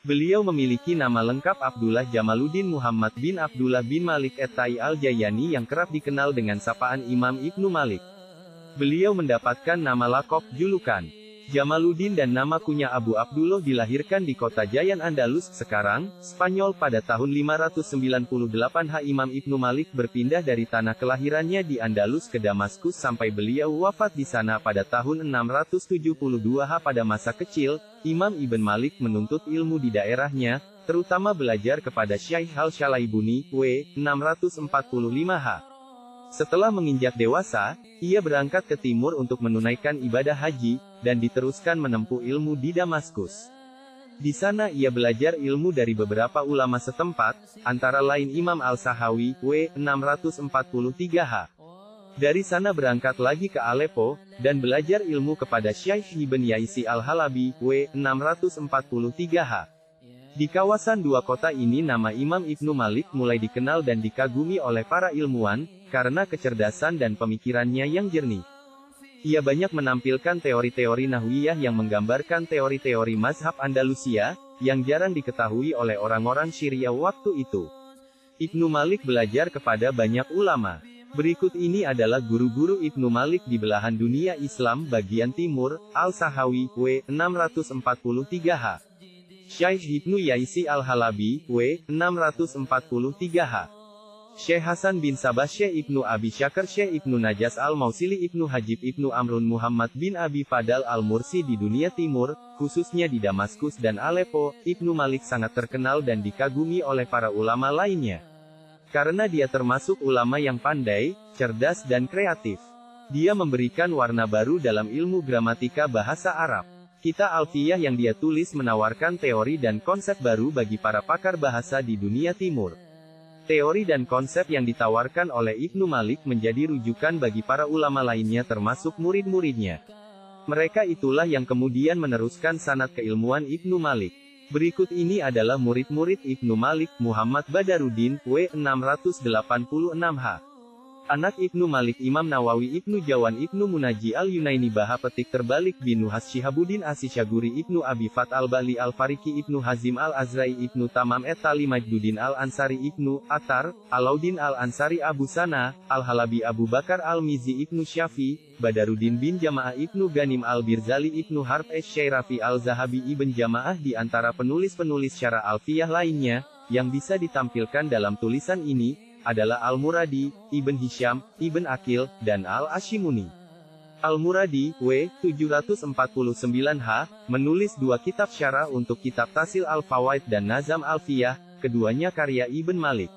Beliau memiliki nama lengkap Abdullah Jamaluddin Muhammad bin Abdullah bin Malik Et-Tai Al-Jayani yang kerap dikenal dengan sapaan Imam Ibnu Malik. Beliau mendapatkan nama lakop, julukan Jamaluddin dan nama kunya Abu Abdullah dilahirkan di kota Jayan Andalus, sekarang, Spanyol pada tahun 598 Imam Ibnu Malik berpindah dari tanah kelahirannya di Andalus ke Damaskus sampai beliau wafat di sana pada tahun 672 Pada masa kecil, Imam Ibn Malik menuntut ilmu di daerahnya, terutama belajar kepada Syaikh Al-Syalaibuni, W. 645 Setelah menginjak dewasa, ia berangkat ke timur untuk menunaikan ibadah haji, dan diteruskan menempuh ilmu di Damaskus. Di sana ia belajar ilmu dari beberapa ulama setempat, antara lain Imam Al-Sahawi, W. 643 Dari sana berangkat lagi ke Aleppo, dan belajar ilmu kepada Syaikh Ibn Yaisi Al-Halabi, W. 643 Di kawasan dua kota ini nama Imam Ibnu Malik mulai dikenal dan dikagumi oleh para ilmuwan, karena kecerdasan dan pemikirannya yang jernih. Ia banyak menampilkan teori-teori nahwiyah yang menggambarkan teori-teori mazhab Andalusia, yang jarang diketahui oleh orang-orang Syria waktu itu. Ibnu Malik belajar kepada banyak ulama. Berikut ini adalah guru-guru Ibnu Malik di belahan dunia Islam bagian timur, Al-Sahawi, W. 643 Syaikh Ibnu Yaisi Al-Halabi, W. 643 Syekh Hasan bin Sabah Syekh Ibnu Abi Syakar Syekh Ibnu Najas Al-Mausili Ibnu Hajib Ibnu Amrun Muhammad bin Abi Fadal Al-Mursi di dunia timur, khususnya di Damaskus dan Aleppo. Ibnu Malik sangat terkenal dan dikagumi oleh para ulama lainnya. Karena dia termasuk ulama yang pandai, cerdas dan kreatif. Dia memberikan warna baru dalam ilmu gramatika bahasa Arab. Kitab Alfiyah yang dia tulis menawarkan teori dan konsep baru bagi para pakar bahasa di dunia timur. Teori dan konsep yang ditawarkan oleh Ibnu Malik menjadi rujukan bagi para ulama lainnya termasuk murid-muridnya. Mereka itulah yang kemudian meneruskan sanad keilmuan Ibnu Malik. Berikut ini adalah murid-murid Ibnu Malik: Muhammad Badaruddin, W. 686 Anak Ibnu Malik Imam Nawawi Ibnu Jawan Ibnu Munaji Al-Yunaini Baha Petik Terbalik bin Nuhas Syihabuddin As-Syaguri Ibnu Abi Fat Al-Bali Al-Fariki Ibnu Hazim Al-Azrai Ibnu Tamam Et-Tali Majduddin Al-Ansari Ibnu Attar, Alauddin Al-Ansari Abu Sana, Al-Halabi Abu Bakar Al-Mizi Ibnu Syafi, Badaruddin bin Jamaah Ibnu Ganim Al-Birzali Ibnu Harb Syairafi Al-Zahabi Ibn Jamaah di antara penulis-penulis syarah Alfiyah lainnya, yang bisa ditampilkan dalam tulisan ini, adalah Al-Muradi, Ibn Hisham, Ibn Aqil, dan Al-Ashimuni. Al-Muradi, W. 749H, menulis dua kitab syarah untuk kitab Tasil Al-Fawaid dan Nazam Alfiyah, keduanya karya Ibn Malik.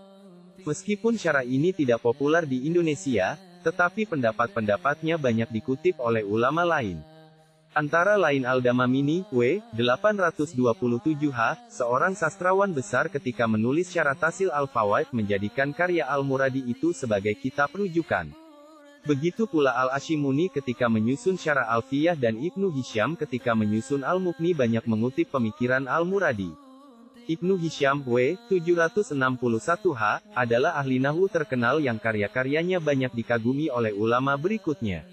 Meskipun syarah ini tidak populer di Indonesia, tetapi pendapat-pendapatnya banyak dikutip oleh ulama lain. Antara lain Al-Damamini, W. 827H, seorang sastrawan besar ketika menulis syarah Tasil Al-Fawaid menjadikan karya Al-Muradi itu sebagai kitab rujukan. Begitu pula Al-Ashimuni ketika menyusun syarah Alfiyah dan Ibnu Hisham ketika menyusun Al-Muqni banyak mengutip pemikiran Al-Muradi. Ibnu Hisham, W. 761H, adalah ahli nahwu terkenal yang karya-karyanya banyak dikagumi oleh ulama berikutnya.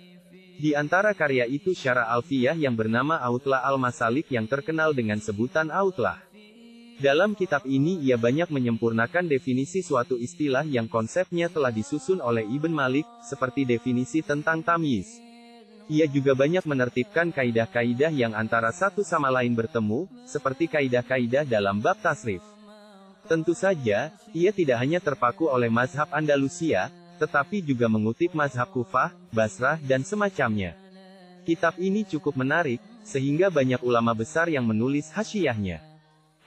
Di antara karya itu syarah Alfiyah yang bernama Autlah Al-Masalik yang terkenal dengan sebutan Autlah. Dalam kitab ini ia banyak menyempurnakan definisi suatu istilah yang konsepnya telah disusun oleh Ibn Malik, seperti definisi tentang tamyiz. Ia juga banyak menertibkan kaidah-kaidah yang antara satu sama lain bertemu, seperti kaidah-kaidah dalam bab tasrif. Tentu saja, ia tidak hanya terpaku oleh mazhab Andalusia, tetapi juga mengutip mazhab Kufah, Basrah, dan semacamnya. Kitab ini cukup menarik, sehingga banyak ulama besar yang menulis hasyiyahnya.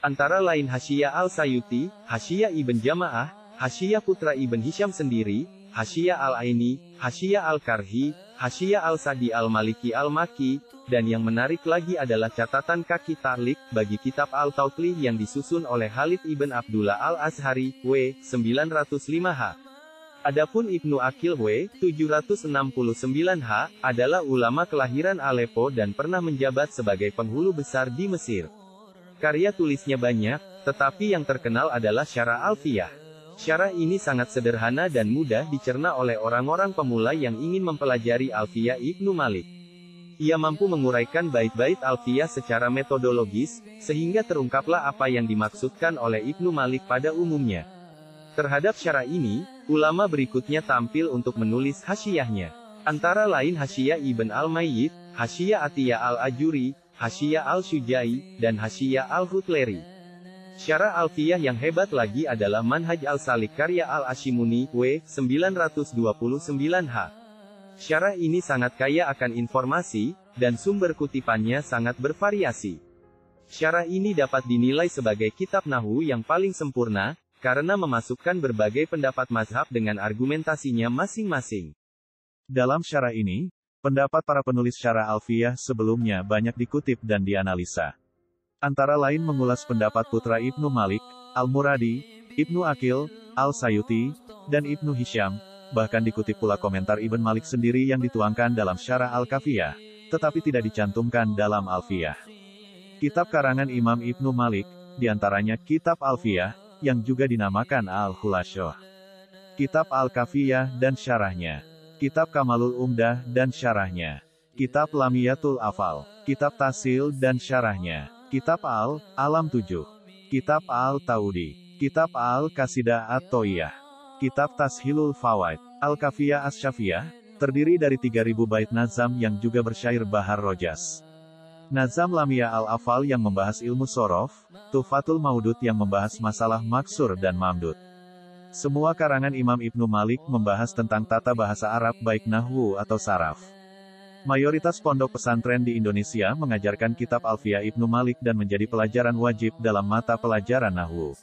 Antara lain Hasyiyah Al-Sayuti, Hasyiyah Ibn Jamaah, Hasyiyah Putra Ibn Hisham sendiri, Hasyiyah Al-Aini, Hasyiyah Al-Karhi, Hasyiyah Al-Sadi Al-Maliki Al-Maki, dan yang menarik lagi adalah catatan kaki ta'liq bagi kitab Al-Tawtlih yang disusun oleh Khalid Ibn Abdullah Al-Azhari, W. 905H. Adapun Ibnu Aqil, W. 769H, adalah ulama kelahiran Aleppo dan pernah menjabat sebagai penghulu besar di Mesir. Karya tulisnya banyak, tetapi yang terkenal adalah syarah Alfiyah. Syarah ini sangat sederhana dan mudah dicerna oleh orang-orang pemula yang ingin mempelajari Alfiyah Ibnu Malik. Ia mampu menguraikan bait-bait Alfiyah secara metodologis, sehingga terungkaplah apa yang dimaksudkan oleh Ibnu Malik pada umumnya. Terhadap syarah ini, ulama berikutnya tampil untuk menulis hasyiyahnya. Antara lain Hasyiyah Ibn Al-Mayyit, Hasyiyah Atiyah Al-Ajuri, Hasyiyah Al-Syujai, dan Hasyiyah Al-Hutleri. Syarah Alfiyah yang hebat lagi adalah Manhaj Al-Salik karya Al-Ashimuni, W. 929h. Syarah ini sangat kaya akan informasi, dan sumber kutipannya sangat bervariasi. Syarah ini dapat dinilai sebagai kitab Nahwu yang paling sempurna, karena memasukkan berbagai pendapat mazhab dengan argumentasinya masing-masing. Dalam syarah ini, pendapat para penulis syarah Alfiyah sebelumnya banyak dikutip dan dianalisa. Antara lain mengulas pendapat putra Ibnu Malik, Al-Muradi, Ibnu Aqil, Al-Sayuti, dan Ibnu Hisham. Bahkan dikutip pula komentar Ibn Malik sendiri yang dituangkan dalam Syarah Al-Kafiyah, tetapi tidak dicantumkan dalam Alfiyah. Kitab karangan Imam Ibnu Malik, diantaranya Kitab Alfiyah, yang juga dinamakan Al-Khulasyah, Kitab Al-Kafiyah dan syarahnya, Kitab Kamalul Umdah dan syarahnya, Kitab Lamiyatul Afal, Kitab Tahsil dan syarahnya, Kitab Al-Alam 7, Kitab Al-Taudi, Kitab Al-Qasidah At-Toiyah, Kitab Tashilul Fawaid, Al-Kafiyah As-Syafiyah, terdiri dari 3000 bait nazam yang juga bersyair Bahar Rojas. Nazam Lamiyah Al-Afal yang membahas ilmu sorof, Tuhfatul Maudud yang membahas masalah maksur dan mamdud. Semua karangan Imam Ibnu Malik membahas tentang tata bahasa Arab baik nahwu atau saraf. Mayoritas pondok pesantren di Indonesia mengajarkan kitab Alfiyah Ibnu Malik dan menjadi pelajaran wajib dalam mata pelajaran nahwu.